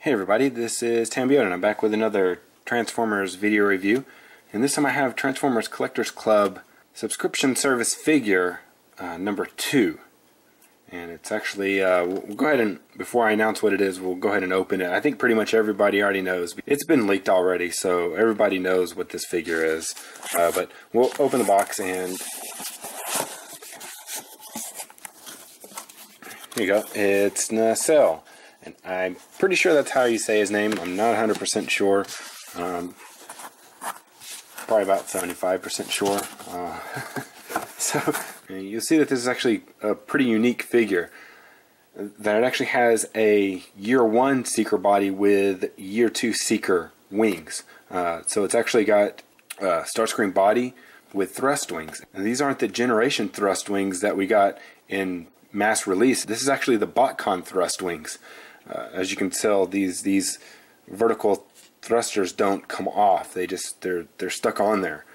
Hey everybody, this is Tambio and I'm back with another Transformers video review. And this time I have Transformers Collectors Club subscription service figure number 2. And it's actually, we'll go ahead and, before I announce what it is, we'll go ahead and open it. I think pretty much everybody already knows. It's been leaked already, so everybody knows what this figure is. But we'll open the box and here you go. It's Nacelle. And I'm pretty sure that's how you say his name. I'm not 100% sure. Probably about 75% sure. So you'll see that this is actually a pretty unique figure. That it actually has a Year 1 Seeker body with Year 2 Seeker wings. So it's actually got a Starscream body with thrust wings. And these aren't the Generation thrust wings that we got in mass release. This is actually the BotCon thrust wings. As you can tell, these vertical thrusters don't come off. They're stuck on there.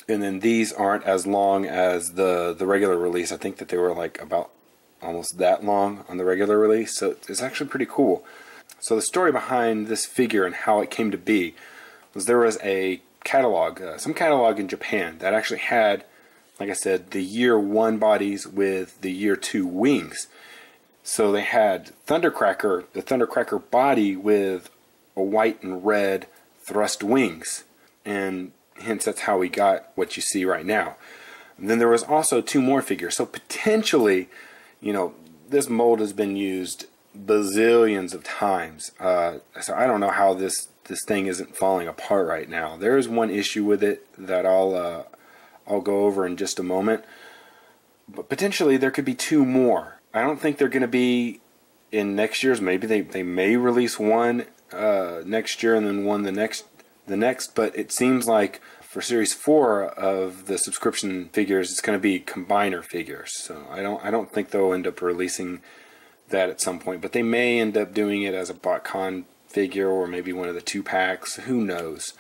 And then these aren't as long as the regular release. I think that they were like about almost that long on the regular release. So it's actually pretty cool. So the story behind this figure and how it came to be was there was a catalog, some catalog in Japan that actually had, like I said, the Year 1 bodies with the Year 2 wings. So they had Thundercracker, the Thundercracker body with a white and red thrust wings. And hence that's how we got what you see right now. And then there was also 2 more figures. So potentially, you know, this mold has been used bazillions of times. So I don't know how this thing isn't falling apart right now. There is one issue with it that I'll go over in just a moment. But potentially there could be 2 more. I don't think they're going to be in next year's. Maybe they may release one next year and then one the next. But it seems like for Series 4 of the subscription figures, it's going to be combiner figures. So I don't think they'll end up releasing that at some point. But they may end up doing it as a BotCon figure or maybe one of the 2 packs. Who knows?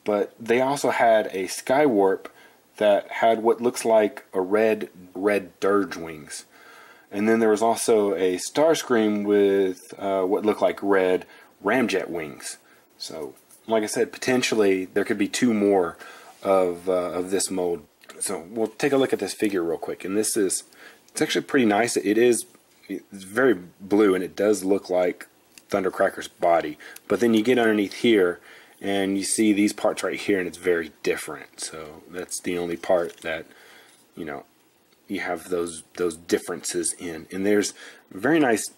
But they also had a Skywarp that had what looks like a red dirge wings. And then there was also a Starscream with what looked like red ramjet wings. So, like I said, potentially there could be 2 more of this mold. So we'll take a look at this figure real quick. And it's actually pretty nice. It's very blue, and it does look like Thundercracker's body. But then you get underneath here, and you see these parts right here, and it's very different. So that's the only part that, you know, you have those differences in. And there's very nice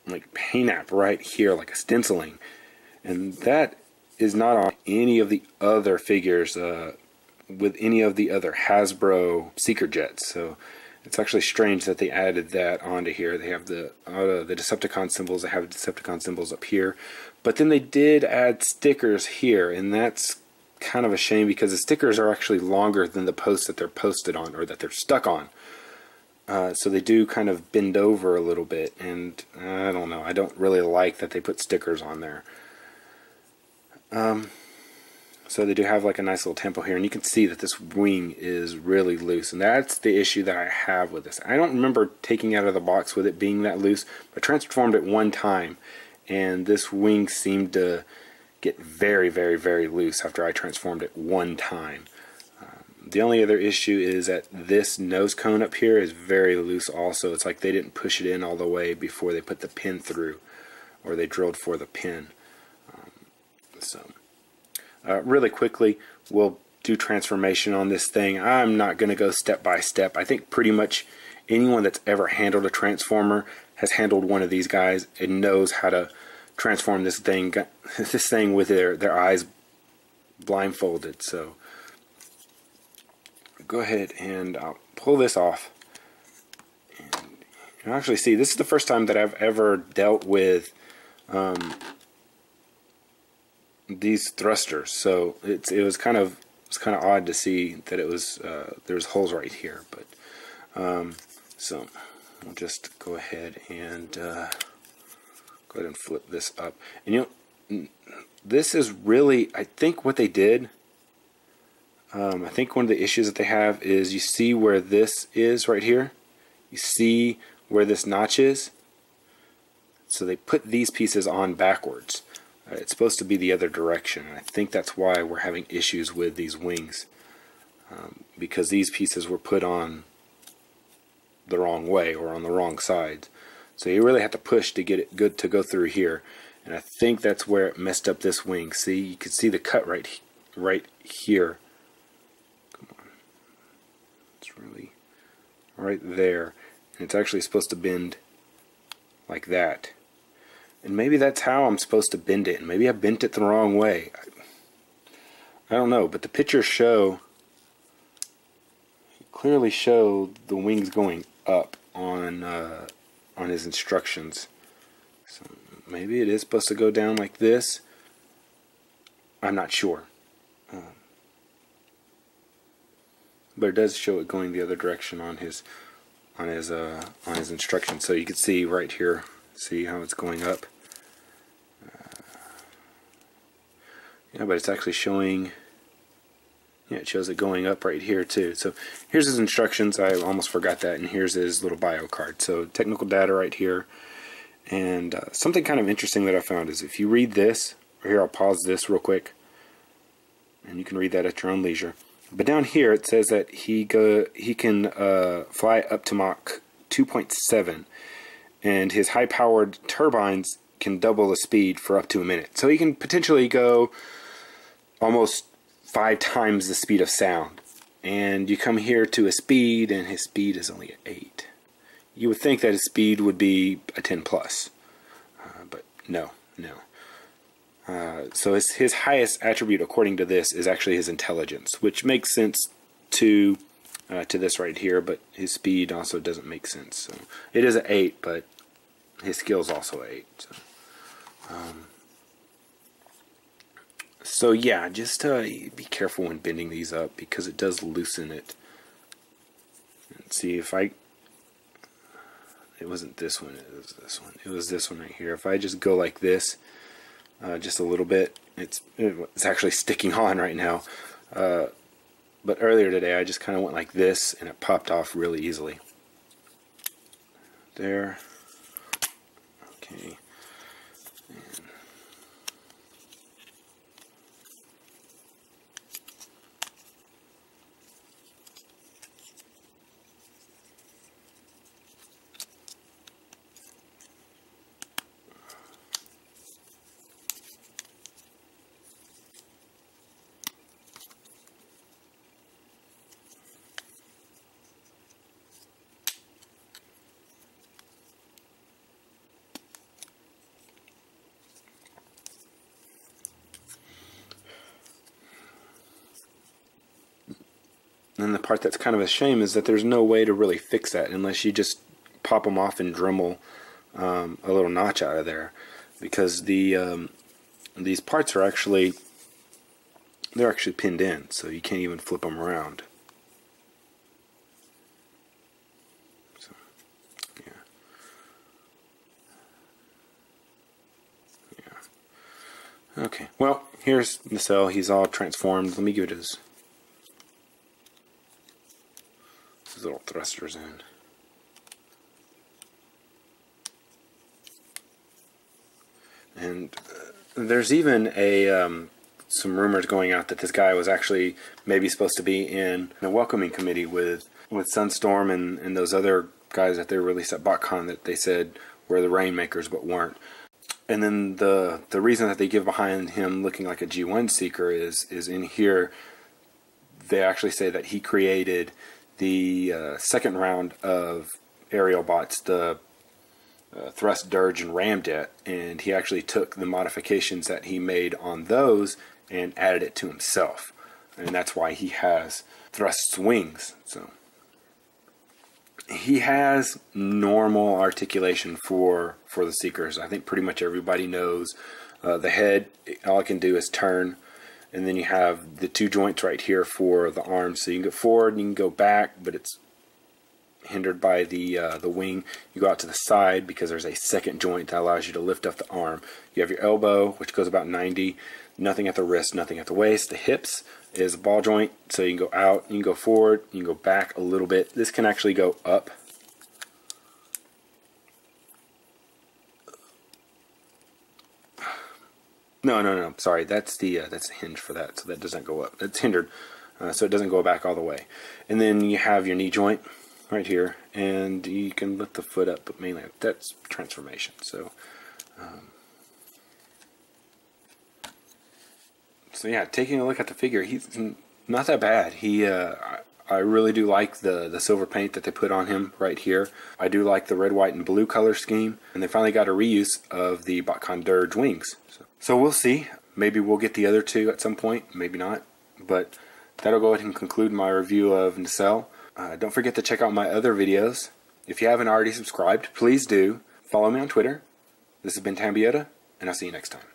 like paint app right here, like a stenciling, and that is not on any of the other figures with any of the other Hasbro Seeker jets. So it's actually strange that they added that onto here. They have the Decepticon symbols. They have Decepticon symbols up here, but then they did add stickers here, and that's kind of a shame because the stickers are actually longer than the post that they're posted on or that they're stuck on. So they do kind of bend over a little bit, and I don't know. I don't really like that they put stickers on there. So they do have like a nice little tempo here, and you can see that this wing is really loose, and that's the issue that I have with this. I don't remember taking it out of the box with it being that loose, but I transformed it one time, and this wing seemed to get very, very, very loose after I transformed it one time. The only other issue is that this nose cone up here is very loose also. It's like they didn't push it in all the way before they put the pin through, or they drilled for the pin. Really quickly, we'll do transformation on this thing. I'm not going to go step by step. I think pretty much anyone that's ever handled a Transformer has handled one of these guys and knows how to transform this thing with their eyes blindfolded. So go ahead and I'll pull this off. And you can actually see this is the first time that I've ever dealt with these thrusters. So it was kind of odd to see that it was there's holes right here. But so we'll just go ahead and flip this up. And you know, this is really, I think what they did. I think one of the issues that they have is you see where this is right here. You see where this notch is. So they put these pieces on backwards. It's supposed to be the other direction. And I think that's why we're having issues with these wings, because these pieces were put on the wrong way or on the wrong side. So you really have to push to get it good to go through here. And I think that's where it messed up this wing. See, you can see the cut right here. Come on. It's really right there. And it's actually supposed to bend like that. And maybe that's how I'm supposed to bend it. And maybe I bent it the wrong way. I don't know, but the pictures clearly show the wings going up on his instructions. So maybe it is supposed to go down like this. I'm not sure. But it does show it going the other direction on his instructions. So you can see right here, see how it's going up. Yeah, but it's actually showing. Yeah, it shows it going up right here too. So here's his instructions. I almost forgot that. And here's his little bio card. So technical data right here. And something kind of interesting that I found is if you read this, or here I'll pause this real quick, and you can read that at your own leisure. But down here it says that he can fly up to Mach 2.7, and his high-powered turbines can double the speed for up to a minute. So he can potentially go almost 5 times the speed of sound. And you come here to a speed, and his speed is only at 8. You would think that his speed would be a 10 plus, but no. So his highest attribute, according to this, is actually his intelligence, which makes sense to this right here, but his speed also doesn't make sense. So it is an 8, but his skill is also 8. So yeah, just be careful when bending these up, because it does loosen it. And see if it wasn't this one, it was this one. It was this one right here. If I just go like this, just a little bit, it's actually sticking on right now. But earlier today, I just kind of went like this, and it popped off really easily. There. Okay. And the part that's kind of a shame is that there's no way to really fix that unless you just pop them off and Dremel a little notch out of there, because these parts are actually pinned in, so you can't even flip them around. So, yeah. Okay. Well, here's Nacelle. He's all transformed. Let me give it his little thrusters in. And there's even some rumors going out that this guy was actually maybe supposed to be in a welcoming committee with Sunstorm and those other guys that they released at BotCon that they said were the Rainmakers but weren't. And then the reason that they give behind him looking like a G1 seeker is in here. They actually say that he created the second round of aerial bots, the Thrust, Dirge, and Ramjet, and he actually took the modifications that he made on those and added it to himself, and that's why he has Thrust's wings. So he has normal articulation for the Seekers. I think pretty much everybody knows the head. All it can do is turn. And then you have the 2 joints right here for the arms. So you can go forward and you can go back, but it's hindered by the wing. You go out to the side because there's a second joint that allows you to lift up the arm. You have your elbow, which goes about 90. Nothing at the wrist, nothing at the waist. The hips is a ball joint, so you can go out, you can go forward, you can go back a little bit. This can actually go up. No. Sorry, that's the hinge for that, so that doesn't go up. It's hindered, so it doesn't go back all the way. And then you have your knee joint right here, and you can lift the foot up, but mainly that's transformation. So, so yeah, taking a look at the figure, he's not that bad. I really do like the silver paint that they put on him right here. I do like the red, white, and blue color scheme, and they finally got a reuse of the Botcon Dirge wings. So we'll see. Maybe we'll get the other two at some point, maybe not. But that'll go ahead and conclude my review of Nacelle. Don't forget to check out my other videos. If you haven't already subscribed, please do. Follow me on Twitter. This has been Tambiota, and I'll see you next time.